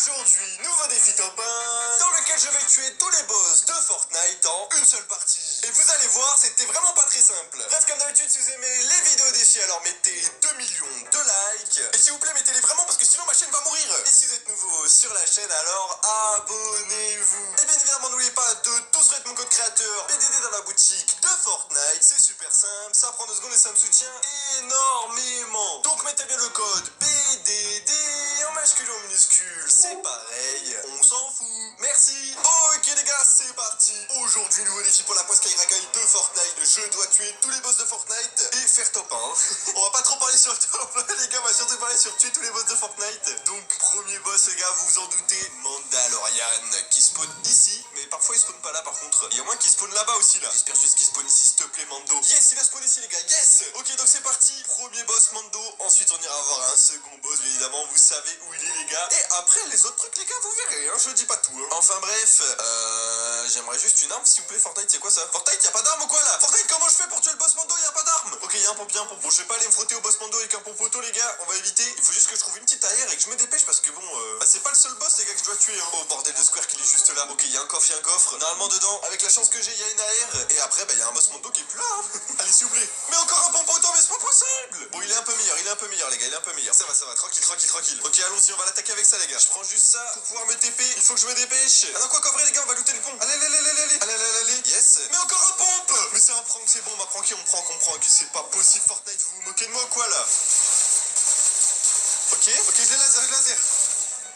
Aujourd'hui, nouveau défi top 1, dans lequel je vais tuer tous les boss de Fortnite en une seule partie. Et vous allez voir, c'était vraiment pas très simple. Bref, comme d'habitude, si vous aimez les vidéos défis, alors mettez 2 millions de likes. Et s'il vous plaît, mettez-les vraiment parce que sinon ma chaîne va mourir. Et si vous êtes nouveau sur la chaîne, alors abonnez-vous. Et bien évidemment, n'oubliez pas de tous mettre mon code créateur PDD dans la boutique de Fortnite. C'est super simple, ça prend 2 secondes et ça me soutient énormément. Donc mettez bien le code PDD en majuscule ou en minuscule, c'est pareil, on s'en fout. Merci. Ok les gars, c'est parti. Aujourd'hui, nouveau défi pour la poisse Kairagai de Fortnite. Je dois tuer tous les boss de Fortnite et faire top 1. On va pas trop parler sur le top, les gars, on va surtout parler sur tuer tous les boss de Fortnite. Donc, premier boss, les gars, vous vous en doutez, Mandalorian, qui spawn ici, mais parfois il spawn pas là par contre. Il y a moins qui spawn là-bas aussi là. J'espère juste qu'il spawn ici, s'il te plaît, Mando. Yes, il a spawn ici, les gars, yes. Ok, donc c'est parti. Premier boss, Mando. Ensuite, on ira voir un second boss, bien évidemment, vous savez où il est, les gars. Et après, les autres trucs, les gars, vous verrez, hein, je dis pas tout. Hein. Enfin bref, j'aimerais juste une arme, s'il vous plaît, Fortnite, c'est quoi ça? Fortnite, y'a pas d'arme ou quoi là? Fortnite, comment je fais pour tuer le boss Mando? Y'a pas d'arme. Ok, y'a un pompe, y'a un pompe. Bon, je vais pas aller me frotter au boss Mando avec un pompe auto, les gars, on va éviter. Il faut juste que je trouve une petite AR et que je me dépêche parce que bon, c'est pas le seul boss, les gars, que je dois tuer. Hein. Oh, bordel de Square qu'il est juste là. Ok, y'a un coffre, y'a un coffre. Normalement, dedans, avec la chance que j'ai, y'a une AR. Et après, bah, y'a un boss Mando qui est plus là. Hein. Allez, s'il vous plaît. Mais encore un pompe auto, mais c'est pas possible. Bon, il est un peu meilleur, les gars, il est un peu meilleur. Ça va, tranquille, tranquille, tranquille. Ok, allons-y, on va l'attaquer avec ça, les gars. Je prends juste ça pour pouvoir me TP. Il faut que je me dépêche. Ah non, quoi qu'en vrai, les gars, on va looter le pont. Allez. Yes. Mais encore un pompe. Mais c'est un prank, c'est bon, on m'a pranké, on prank. C'est pas possible, Fortnite, vous vous moquez de moi ou quoi, là? Ok, je laser.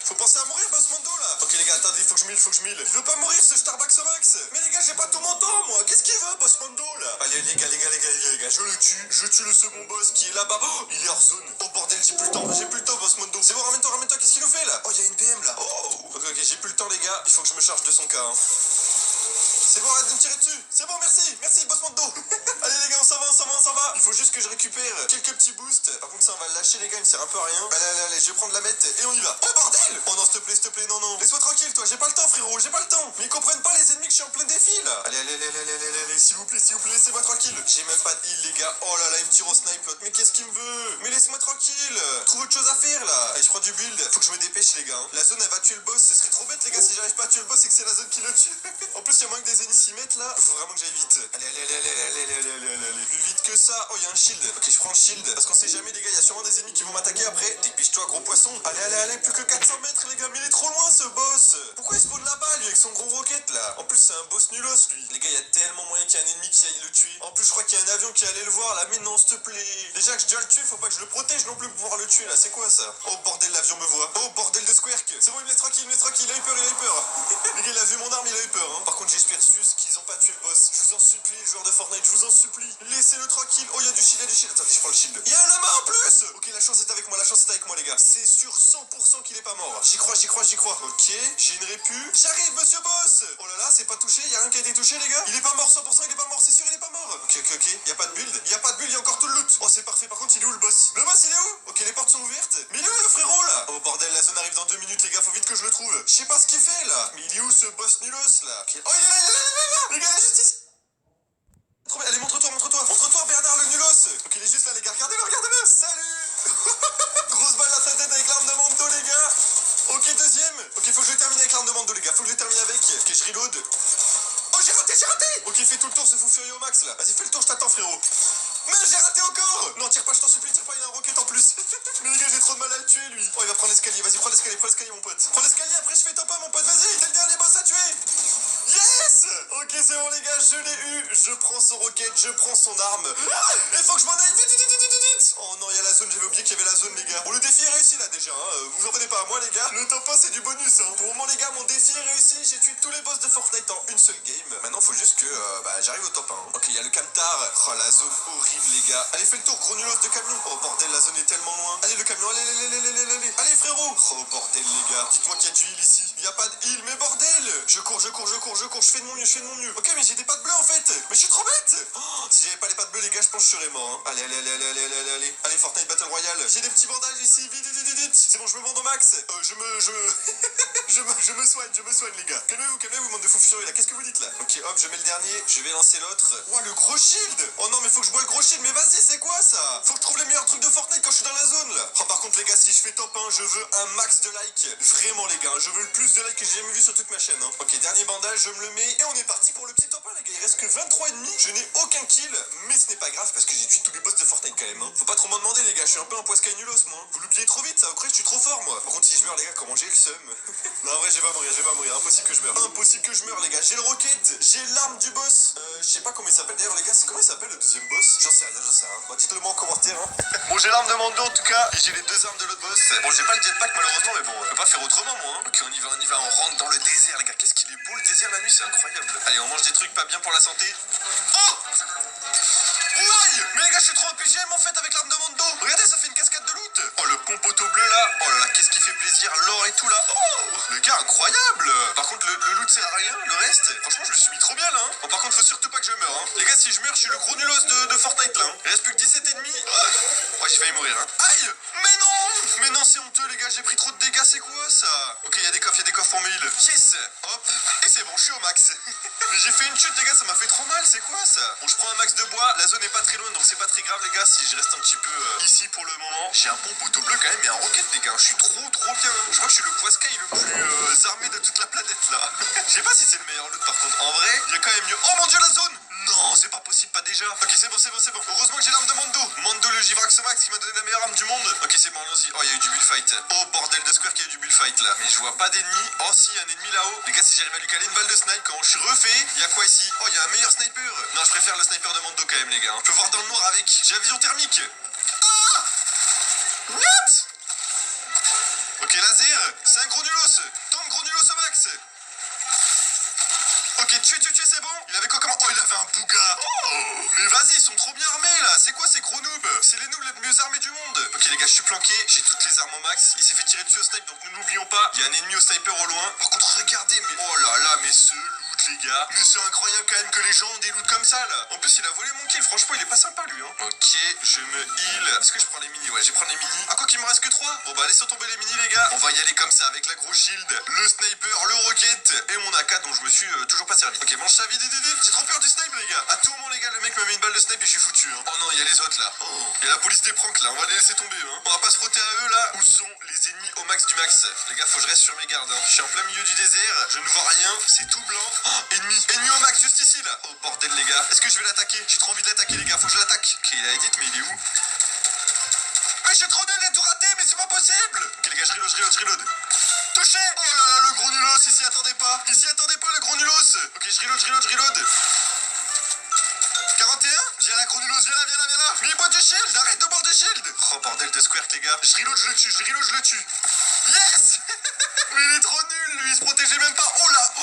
Faut penser à mourir, boss Mando, là. Ok, les gars, attendez, faut que je mille. Il veut pas mourir, ce Starbucks au max. Mais les gars, j'ai pas tout mon temps, moi. Qu'est-ce qu'il veut, boss Mando, là? Allez, les gars, je le tue. Je tue le second boss qui est là-bas. Oh, il est hors zone. Oh, bordel, j'ai plus le temps, boss Mando. C'est bon, ramène-toi, qu'est-ce qu'il nous fait, là? Oh, il y a une BM, là. Oh, ok, j'ai plus le temps, les gars. Il faut que je me charge de son cas, hein. C'est bon, arrête de me tirer dessus. C'est bon, merci, boss Mando. Allez, les gars, on s'en va. Il faut juste que je récupère quelques petits boosts. Par contre, ça, on va le lâcher, les gars, il me sert un peu à rien. Allez, je vais prendre la mette et on y va. Oh, bordel. Oh non, s'il te plaît, non. Laisse-moi tranquille, toi, j'ai pas le temps, frérot, j'ai pas le temps. Mais ils comprennent pas, les ennemis, que je suis en plein défi, là. Allez, s'il vous plaît, laissez-moi tranquille. J'ai même pas de heal, les gars. Oh là là, il me tire au snipe, l'autre. Mais qu'est-ce qu'il me veut? Mais laisse-moi tranquille. Trouve autre chose à faire, là. Allez, je prends du build. Faut que je me dépêche, les gars. Hein. La zone, elle va tuer le boss. Ce serait trop bête, les gars, si j'arrive pas à tuer le boss, c'est que c'est la zone qui le tue. En plus, il y a moins que des ennemis s'y mettent, là. Faut vraiment que j'aille vite. Allez. Plus vite que ça. Oh, il y a un shield. Ok, je prends le shield. Parce qu'on sait jamais, les gars, il y a sûrement des ennemis qui vont m'attaquer après. Dépêche-toi, gros poisson. Allez, plus que 400 mètres, les gars. Mais il est trop loin, ce boss. Pourquoi il spawn là-bas, lui, avec son gros rocket, là? En plus, c'est un boss nulos, lui. Les gars, il y a tellement moyen qu'il y ait un ennemi qui aille le tuer. En plus, je crois qu'il y a un avion qui allait le voir, là. Mais non, s'il te plaît. Déjà que je dois le tuer, faut pas que je le protège non plus pour pouvoir le tuer, là. C'est quoi, ça? Oh, bordel, l'avion me voit. Oh, bordel de Squark. C'est bon, il me laisse tranquille. Il a eu peur. Les gars, il a vu mon arme, il a eu peur, hein. Par contre, j'espère juste qu'ils ont pas tué le boss. Je vous en supplie, joueurs de Fortnite, je vous en supplie. Laissez-le tranquille. Oh, il y a du shield. Attendez, je prends le shield. Il y a un lama en plus. Ok, la chance est avec moi, les gars. C'est sûr 100% qu'il est pas mort. J'y crois. Ok, j'ai une répu. J'arrive, monsieur boss. Oh là là, c'est pas touché. Y a rien qui a été touché, les gars. Il est pas mort, 100%, il est pas mort. C'est sûr, il est pas mort. Ok. Y a pas de build. Y a encore tout le loot. Oh, c'est parfait. Par contre, il est où, le boss? Le boss, il est où? Ok, les portes sont ouvertes. Mais il est où, le frérot, là? Oh, bordel, la zone arrive dans 2 minutes, les gars. Faut vite que je le trouve. Je sais pas ce qu'il fait, là. Mais il est où, ce boss nulos, là? Okay. Oh, il est là. Les gars, la justice. Allez, montre-toi, Bernard, le nulos. Ok, il est juste là, les gars. Regardez-le. Salut. Grosse balle à sa tête avec l'arme de Mando, les gars. Ok, deuxième. Ok, faut que je le termine avec l'arme de Mando, les gars. Ok, je reload. Oh, j'ai raté. Ok, fais tout le tour, ce fou furieux au max, là. Vas-y, fais le tour, je t'attends, frérot. Mais j'ai raté encore. Non, tire pas, je t'en supplie, tire pas, il a un rocket en plus. Mais les gars, j'ai trop de mal à le tuer, lui. Oh, il va prendre l'escalier. Vas-y, prends l'escalier, mon pote. Prends l'escalier, après je fais top 1, mon pote. Vas-y, t'es le dernier boss à tuer. Yes. Ok, c'est bon, les gars, je l'ai eu. Je prends son rocket, je prends son arme. Il faut que je m'en aille. Vite. Oh non, il y a la zone, j'avais oublié qu'il y avait la zone, les gars. Bon, le défi est réussi, là, déjà. Hein. Vous en prenez pas à moi, les gars. Le top 1, c'est du bonus. Hein. Pour le moment, les gars, mon défi est réussi. J'ai tué tous les boss de Fortnite en une seule game. Maintenant, faut juste que j'arrive au top 1. Hein. Ok, il y a le camtar. Oh, la zone horrible, les gars. Allez, fais le tour, gros nulos de camion. Oh, bordel, la zone est tellement loin. Allez, le camion, allez, frérot. Oh, bordel, les gars. Dites-moi qu'il y a du heal ici. y a pas de heal, mais bordel. Je cours, je fais de mon mieux, Ok, mais j'ai des pattes bleues en fait. Mais je suis trop bête. Oh, si j'avais pas les pattes bleues, les gars, je pense que je serais mort. Hein. Allez, Fortnite Battle Royale. J'ai des petits bandages ici, vite. C'est bon, je me vends au max. Je me soigne, les gars. Calmez-vous, bande de fous furieux, là. Qu'est-ce que vous dites, là? Ok, hop, je mets le dernier. Je vais lancer l'autre. Ouah, le gros shield. Oh non, mais faut que je bois le gros shield. Mais vas-y, c'est quoi, ça? Faut que je trouve les meilleurs trucs de Fortnite quand je suis dans la zone, là. Oh, par contre, les gars, si je fais top 1, je veux un max de likes. Vraiment, les gars. Je veux le plus de likes que j'ai jamais vu sur toute ma chaîne, hein. Ok, dernier bandage, je me le mets. Et on est parti pour le petit top 1, les gars. Il reste que 23 ennemis. Je n'ai aucun kill. Mais ce n'est pas grave parce que j'ai tué tous les boss de Fortnite quand même, hein. Faut pas trop m'en demander, les gars. Je suis un peu un poiscaille nulos, moi. Vous l'oubliez trop vite, ça. Après, je suis trop fort, moi. Par contre, si je meurs, les gars, comment j'ai le seum? Non, en vrai, je vais pas mourir. Impossible que je meure, les gars. J'ai le rocket, j'ai l'arme du boss. Je sais pas comment il s'appelle d'ailleurs, les gars. Comment il s'appelle le deuxième boss? J'en sais rien. Bon, dites-le moi en commentaire, hein. Bon, j'ai l'arme de Mando en tout cas. Et j'ai les deux armes de l'autre boss. Bon, j'ai pas le jetpack malheureusement, mais bon, je peux pas faire autrement, moi. Hein. Ok, on y va. On rentre dans le désert, les gars. Qu'est-ce qu'il est beau le désert la nuit, c'est incroyable. Allez, on mange des trucs pas bien pour la santé. Oh! Ouaille! Mais les gars, je suis trop un PGM en fait avec l'arme de Mando. Regardez, ça fait une cascade de loot. Oh, le pompoteau bleu là. Oh là là, qu'est-ce qui fait plaisir. L'or et tout là. Oh, le gars, incroyable. Par contre, le loot sert à rien. Le reste, franchement, je me suis mis trop bien là. Hein. Bon, par contre, faut surtout pas que je meure. Hein. Les gars, si je meurs, je suis le gros nulos de Fortnite là. Hein. Il reste plus que 17 ennemis. Ouais, j'ai failli mourir. Hein. Aïe! Mais non, c'est honteux les gars. J'ai pris trop de dégâts. C'est quoi ça? Ok, il y a des coffres pour mes heals. Yes! Hop. Et c'est bon, je suis au max. Mais j'ai fait une chute, les gars. Ça m'a fait trop mal. C'est quoi ça? Bon, je prends un max de bois. La zone est pas très loin, donc c'est pas très grave, les gars. Si je reste un petit peu ici pour le moment. J'ai un bon poteau bleu quand même et un rocket, les gars. Je suis trop bien. Je crois que je suis le poiscaille le plus armé de toute la planète là. Je sais pas si c'est le meilleur loot par contre. En vrai, il y a quand même mieux. Oh mon dieu, la zone! Non, c'est pas possible, pas déjà. Ok, c'est bon. Heureusement que j'ai l'arme de Mando le Givrax Max qui m'a donné la meilleure arme du monde. Ok, c'est bon, allons-y. Oh, il y a eu du bullfight. Oh, bordel de square qu'il y a eu du bullfight là. Mais je vois pas d'ennemis. Oh, si, un ennemi là-haut. Les gars, si j'arrive à lui caler une balle de snipe quand je suis refait, il y a quoi ici? Oh, il y a un meilleur sniper. Non, je préfère le sniper de Mando quand même, les gars. Je peux voir dans le noir avec. J'ai la vision thermique. Ah! What? Ok, laser. C'est un gros nulos. Tombe gros nulos au max. Ok, tué, c'est bon. Il avait quoi comme... Oh, il avait un bouga. Oh, mais vas-y, ils sont trop bien armés, là. C'est quoi ces gros noobs? C'est les noobs les mieux armés du monde. Ok, les gars, je suis planqué. J'ai toutes les armes au max. Il s'est fait tirer dessus au snipe, donc nous n'oublions pas. Il y a un ennemi au sniper au loin. Par contre, regardez, mais... Oh là là, mais ce loot, les gars. Mais c'est incroyable quand même que les gens ont des loots comme ça, là. En plus, il a volé mon kill. Franchement, il est pas sympa, lui, hein. Ok, je me heal. Est-ce que je prends les minis? Ouais, je vais prendre les minis. Ah, quoi qu'il me reste que 3. Bon, bah, laissons tomber les minis, les gars. On va y aller comme ça, avec la grosse shield, le sniper, le rocket et mon AK dont je me suis toujours pas servi. Ok, mange ça vite. J'ai trop peur du snipe, les gars. À tout moment, les gars, le mec me met une balle de snipe et je suis foutu. Hein. Oh non, il y a les autres là. Oh, il y a la police des pranks là. On va les laisser tomber. Hein. On va pas se frotter à eux là. Où sont les ennemis au max du max? Les gars, faut que je reste sur mes gardes. Hein. Je suis en plein milieu du désert. Je ne vois rien. C'est tout blanc. Oh, ennemi au max juste ici là. Oh bordel, les gars. Est-ce que je vais l'attaquer? J'ai trop envie de l'attaquer, les gars. Faut que je l'attaque. Ok, il a edit, mais il est où? Mais j'ai trop nul, j'ai tout raté, mais c'est pas possible. Ok, les gars, je reload. Touché! Oh là là, le gros nulos, il s'y attendait pas, le gros nulos. Ok, je reload. 41? Viens là, gros nulos, viens là. Mais il boit du shield, arrête de boire du shield. Oh, bordel de squirt, les gars. Je reload, je le tue. Yes! Mais il est trop nul, lui, il se protégeait même pas. Oh là!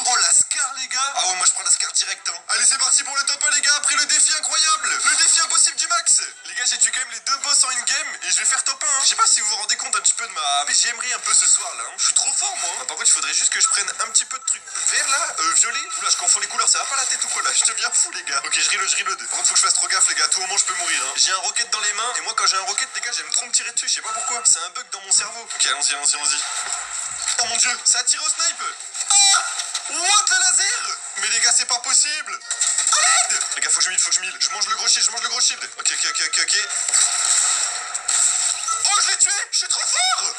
Oh, la scar, les gars. Ah ouais, moi je prends la scar direct, hein. Allez, c'est parti pour le top 1, les gars, après le défi incroyable. Le défi impossible du max. Les gars, j'ai tué quand même les 2 boss en in-game et je vais faire top 1. Hein. Je sais pas si vous vous rendez compte un petit peu de ma PGMerie un peu ce soir là. Hein. Je suis trop fort, moi. Par contre, il faudrait juste que je prenne un petit peu de trucs vert là, violet. Oula, je confonds les couleurs, ça va pas la tête ou quoi là? Je deviens fou, les gars. Ok, je reload. Par contre, faut que je fasse trop gaffe, les gars. À tout moment, je peux mourir. Hein. J'ai un rocket dans les mains et moi, quand j'ai un rocket, les gars, j'aime trop me tirer dessus. Je sais pas pourquoi. C'est un bug dans mon cerveau. Ok, allons-y. Oh mon dieu, ça a tiré au snipe. Ah! What, le laser? Mais les gars, c'est pas possible. À l'aide! Les gars, faut que je mille. Je mange le gros shield. Ok. Oh, je l'ai tué. Je suis trop fort.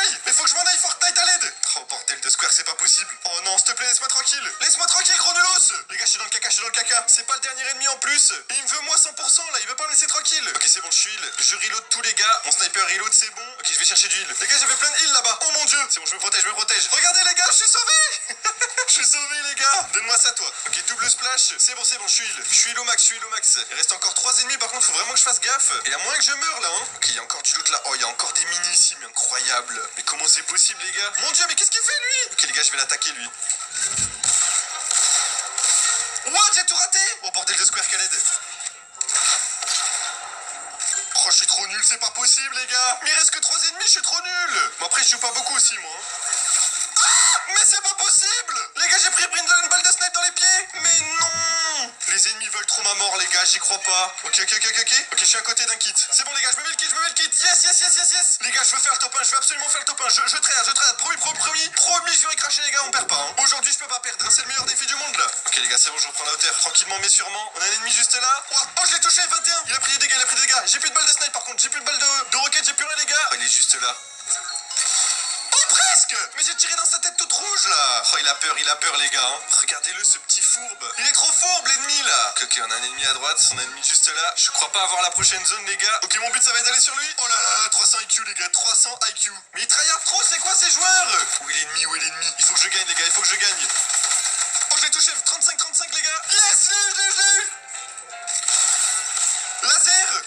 Aïe. Mais faut que je m'en aille, Fortnite, à l'aide. Oh, bordel de square, c'est pas possible. Oh non, s'il te plaît, laisse-moi tranquille, gros nulos. Les gars, je suis dans le caca. C'est pas le dernier ennemi en plus. Et il me veut moi 100% là, il veut pas me laisser tranquille. Ok, c'est bon, je suis heal. Je reload tous les gars. Mon sniper reload, c'est bon. Ok, je vais chercher du heal. Les gars, j'avais plein de heal là-bas. Oh mon dieu. C'est bon, je me protège. Regardez, les gars, je suis sauvé. Je suis sauvé, les gars. Donne-moi ça, toi. Ok, double splash. C'est bon, je suis heal. Je suis heal au max. Il reste encore 3 ennemis. Par contre, faut vraiment que je fasse gaffe. Et à moins que je meure là, hein. Ok, il y a encore du loot là. Oh, il y a encore des mini ici, mais incroyable. Mais comment c'est possible, les gars? Mon dieu, mais qu'est-ce qu'il fait, lui? Ok, les gars, je vais l'attaquer, lui. What? J'ai tout raté? Oh, bordel de square, Khaled. Oh, je suis trop nul, c'est pas possible, les gars. Mais il reste que 3 ennemis, je suis trop nul. Bon, après, je joue pas beaucoup aussi, moi. Mais c'est pas possible! Les gars, j'ai pris une balle de snipe dans les pieds! Mais non! Les ennemis veulent trop ma mort, les gars, j'y crois pas. Ok, je suis à côté d'un kit. C'est bon, les gars, je me mets le kit. Yes! Les gars, je veux faire le top 1, je veux absolument faire le top 1. Je trade. Promis, je vais cracher, les gars, on perd pas. Hein. Aujourd'hui, je peux pas perdre, hein, c'est le meilleur défi du monde, là. Ok, les gars, c'est bon, je reprends la hauteur. Tranquillement, mais sûrement. On a un ennemi juste là. Oh, je l'ai touché, 21! Il a pris des dégâts. J'ai plus de balles de snipe, par contre. J'ai plus de balles de roquette, j'ai plus rien, les gars. Oh, il est juste là. Presque! Mais j'ai tiré dans sa tête toute rouge là! Oh, il a peur les gars, hein. Regardez-le, ce petit fourbe! Il est trop fourbe l'ennemi là! Ok, on a un ennemi à droite, on a un ennemi juste là. Je crois pas avoir la prochaine zone les gars. Ok, mon but ça va être d'aller sur lui. Oh là là, 300 IQ les gars, 300 IQ. Mais il tryhard trop, c'est quoi ces joueurs? Où est l'ennemi? Il faut que je gagne les gars, il faut que je gagne. Oh, je l'ai touché, 35 les gars! Yes, je l'ai eu! Laser!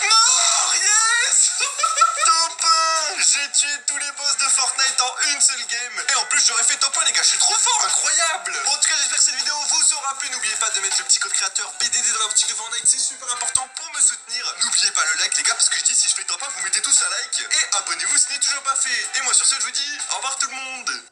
Mort! Yes! Top 1! J'ai tué tous les boss de Fortnite en une seule game. Et en plus, j'aurais fait top 1, les gars. Je suis trop fort, incroyable! Bon, en tout cas, j'espère que cette vidéo vous aura plu. N'oubliez pas de mettre le petit code créateur BDD dans la boutique de Fortnite. C'est super important pour me soutenir. N'oubliez pas le like, les gars, parce que je dis si je fais top 1, vous mettez tous un like. Et abonnez-vous si ce n'est toujours pas fait. Et moi, sur ce, je vous dis au revoir tout le monde.